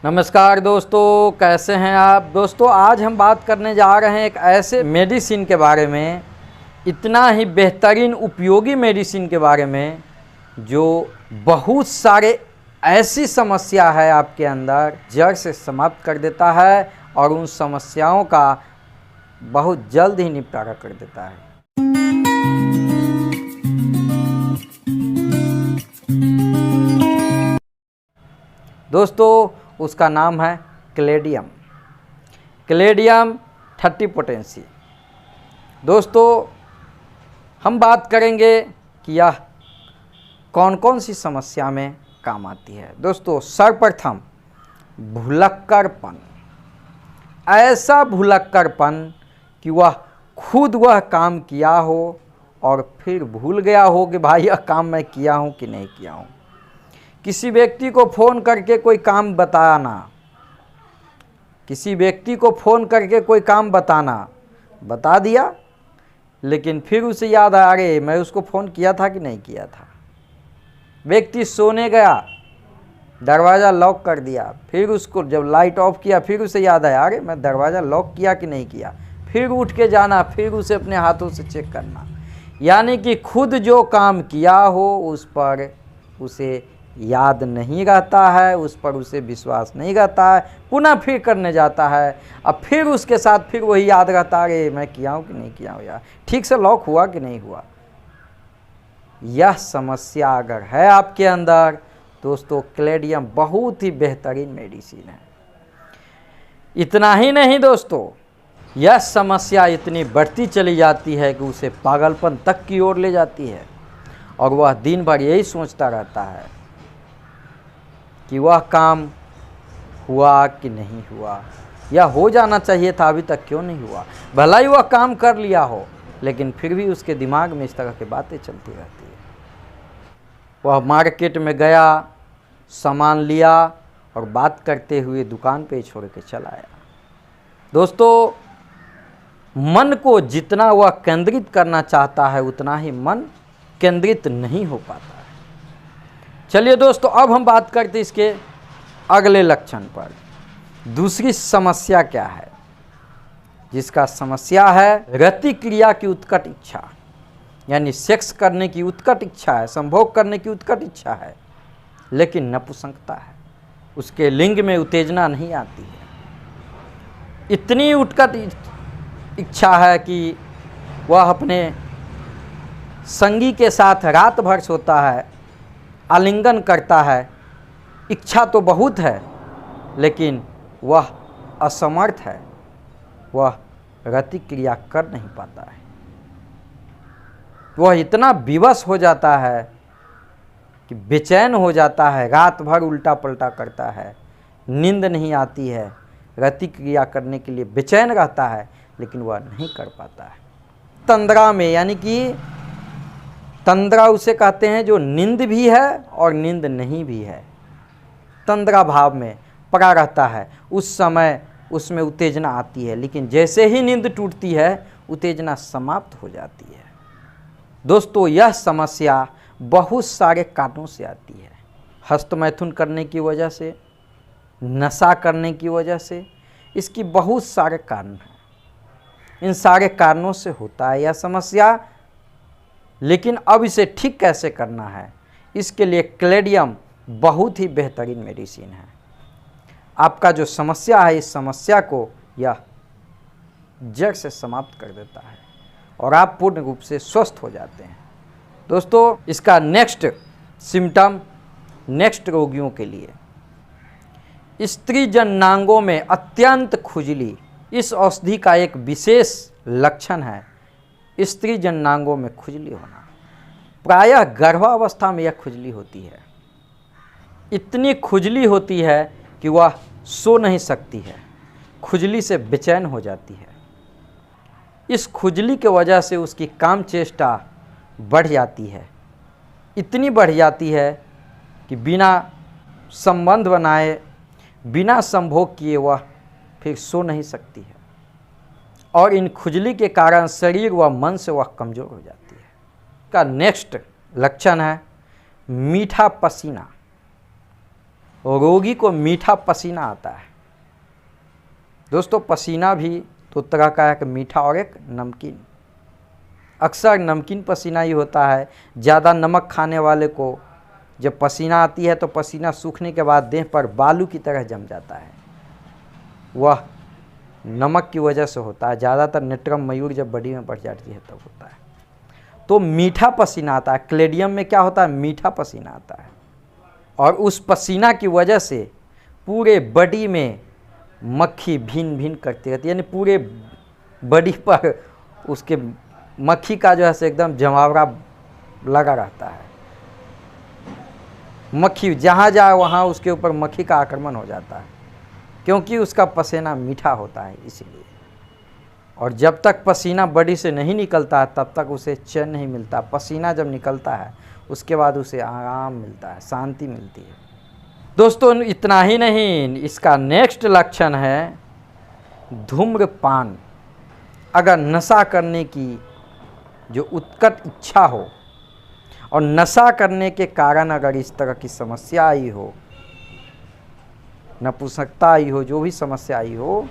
नमस्कार दोस्तों, कैसे हैं आप। दोस्तों आज हम बात करने जा रहे हैं एक ऐसे मेडिसिन के बारे में, इतना ही बेहतरीन उपयोगी मेडिसिन के बारे में जो बहुत सारे ऐसी समस्या है आपके अंदर जड़ से समाप्त कर देता है और उन समस्याओं का बहुत जल्द ही निपटारा कर देता है। दोस्तों उसका नाम है क्लेडियम 30 पोटेंसी। दोस्तों हम बात करेंगे कि यह कौन कौन सी समस्या में काम आती है। दोस्तों सर्वप्रथम भुलक्कड़पन, ऐसा भुलक्कड़पन कि वह खुद वह काम किया हो और फिर भूल गया हो कि भाई यह काम मैं किया हूँ कि नहीं किया हूँ। किसी व्यक्ति को फ़ोन करके कोई काम बताना, किसी व्यक्ति को फ़ोन करके कोई काम बता दिया, लेकिन फिर उसे याद आया अरे मैं उसको फ़ोन किया था कि नहीं किया था। व्यक्ति सोने गया, दरवाज़ा लॉक कर दिया, फिर उसको जब लाइट ऑफ किया फिर उसे याद आया अरे मैं दरवाज़ा लॉक किया कि नहीं किया। फिर उठ के जाना, फिर उसे अपने हाथों से चेक करना। यानी कि खुद जो काम किया हो उस पर उसे याद नहीं रहता है, उस पर उसे विश्वास नहीं रहता है, पुनः फिर करने जाता है। अब फिर उसके साथ फिर वही याद रहता है मैं किया हूँ कि नहीं किया हूँ, यार ठीक से लॉक हुआ कि नहीं हुआ। यह समस्या अगर है आपके अंदर दोस्तों, क्लेडियम बहुत ही बेहतरीन मेडिसिन है। इतना ही नहीं दोस्तों, यह समस्या इतनी बढ़ती चली जाती है कि उसे पागलपन तक की ओर ले जाती है और वह दिन भर यही सोचता रहता है कि वह काम हुआ कि नहीं हुआ, या हो जाना चाहिए था अभी तक क्यों नहीं हुआ। भला ही वह काम कर लिया हो, लेकिन फिर भी उसके दिमाग में इस तरह की बातें चलती रहती है। वह मार्केट में गया, सामान लिया और बात करते हुए दुकान पे छोड़ के चला आया। दोस्तों मन को जितना वह केंद्रित करना चाहता है उतना ही मन केंद्रित नहीं हो पाता है। चलिए दोस्तों अब हम बात करते हैं इसके अगले लक्षण पर। दूसरी समस्या क्या है, जिसका समस्या है रति क्रिया की उत्कट इच्छा, यानी सेक्स करने की उत्कट इच्छा है, संभोग करने की उत्कट इच्छा है, लेकिन नपुंसकता है, उसके लिंग में उत्तेजना नहीं आती है। इतनी उत्कट इच्छा है कि वह अपने संगी के साथ रात भर सोता है, आलिंगन करता है, इच्छा तो बहुत है लेकिन वह असमर्थ है, वह रति क्रिया कर नहीं पाता है। वह इतना विवश हो जाता है कि बेचैन हो जाता है, रात भर उल्टा पलटा करता है, नींद नहीं आती है, रति क्रिया करने के लिए बेचैन रहता है लेकिन वह नहीं कर पाता है। तंद्रा में, यानी कि तंद्रा उसे कहते हैं जो नींद भी है और नींद नहीं भी है, तंद्रा भाव में पड़ा रहता है। उस समय उसमें उत्तेजना आती है, लेकिन जैसे ही नींद टूटती है उत्तेजना समाप्त हो जाती है। दोस्तों यह समस्या बहुत सारे कारणों से आती है। हस्तमैथुन करने की वजह से, नशा करने की वजह से, इसकी बहुत सारे कारण हैं। इन सारे कारणों से होता है यह समस्या। लेकिन अब इसे ठीक कैसे करना है, इसके लिए क्लेडियम बहुत ही बेहतरीन मेडिसिन है। आपका जो समस्या है इस समस्या को यह जड़ से समाप्त कर देता है और आप पूर्ण रूप से स्वस्थ हो जाते हैं। दोस्तों इसका नेक्स्ट सिम्टम, नेक्स्ट रोगियों के लिए स्त्री जननांगों में अत्यंत खुजली, इस औषधि का एक विशेष लक्षण है स्त्री जननांगों में खुजली होना। प्रायः गर्भावस्था में यह खुजली होती है। इतनी खुजली होती है कि वह सो नहीं सकती है, खुजली से बेचैन हो जाती है। इस खुजली के वजह से उसकी काम चेष्टा बढ़ जाती है, इतनी बढ़ जाती है कि बिना संबंध बनाए, बिना संभोग किए वह फिर सो नहीं सकती है और इन खुजली के कारण शरीर व मन से वह कमज़ोर हो जाती है। का नेक्स्ट लक्षण है मीठा पसीना। रोगी को मीठा पसीना आता है। दोस्तों पसीना भी दो तरह का है, एक मीठा और एक नमकीन। अक्सर नमकीन पसीना ही होता है। ज़्यादा नमक खाने वाले को जब पसीना आती है तो पसीना सूखने के बाद देह पर बालू की तरह जम जाता है, वह नमक की वजह से होता है। ज़्यादातर नेत्रम मयूर जब बॉडी में बढ़ जाती है तब होता है। तो मीठा पसीना आता है। क्लेडियम में क्या होता है, मीठा पसीना आता है, और उस पसीना की वजह से पूरे बॉडी में मक्खी भिन भिन करती रहती है, यानी पूरे बॉडी पर उसके मक्खी का जो है से एकदम जमावड़ा लगा रहता है। मक्खी जहाँ जाए वहाँ उसके ऊपर मक्खी का आक्रमण हो जाता है, क्योंकि उसका पसीना मीठा होता है इसलिए। और जब तक पसीना बॉडी से नहीं निकलता है तब तक उसे चैन नहीं मिलता। पसीना जब निकलता है उसके बाद उसे आराम मिलता है, शांति मिलती है। दोस्तों इतना ही नहीं, इसका नेक्स्ट लक्षण है धूम्रपान। अगर नशा करने की जो उत्कट इच्छा हो और नशा करने के कारण अगर इस तरह की समस्या आई हो, नपुंसकता आई हो, जो भी समस्या आई हो,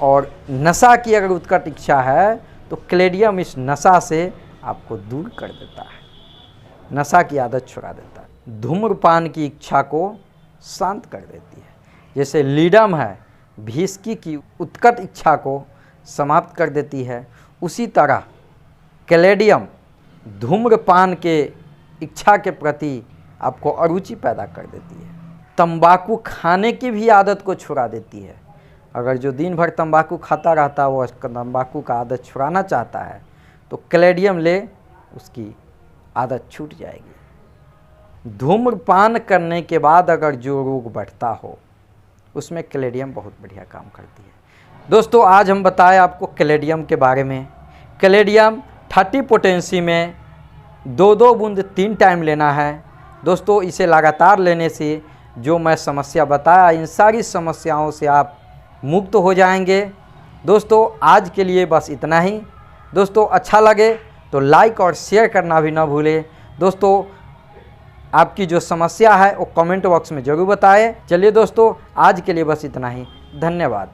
और नशा की अगर उत्कट इच्छा है तो क्लेडियम इस नशा से आपको दूर कर देता है, नशा की आदत छुड़ा देता है। धूम्रपान की इच्छा को शांत कर देती है। जैसे लीडम है, व्हिस्की की उत्कट इच्छा को समाप्त कर देती है, उसी तरह क्लेडियम धूम्रपान के इच्छा के प्रति आपको अरुचि पैदा कर देती है। तंबाकू खाने की भी आदत को छुड़ा देती है। अगर जो दिन भर तंबाकू खाता रहता है वो तंबाकू का आदत छुड़ाना चाहता है तो क्लेडियम ले, उसकी आदत छूट जाएगी। धूम्रपान करने के बाद अगर जो रोग बढ़ता हो उसमें क्लेडियम बहुत बढ़िया काम करती है। दोस्तों आज हम बताएं आपको क्लेडियम के बारे में। क्लेडियम 30 पोटेंसी में 2-2 बूंद 3 टाइम लेना है। दोस्तों इसे लगातार लेने से जो मैं समस्या बताया इन सारी समस्याओं से आप मुक्त हो जाएंगे। दोस्तों आज के लिए बस इतना ही। दोस्तों अच्छा लगे तो लाइक और शेयर करना भी ना भूलें। दोस्तों आपकी जो समस्या है वो कमेंट बॉक्स में ज़रूर बताएं। चलिए दोस्तों आज के लिए बस इतना ही। धन्यवाद।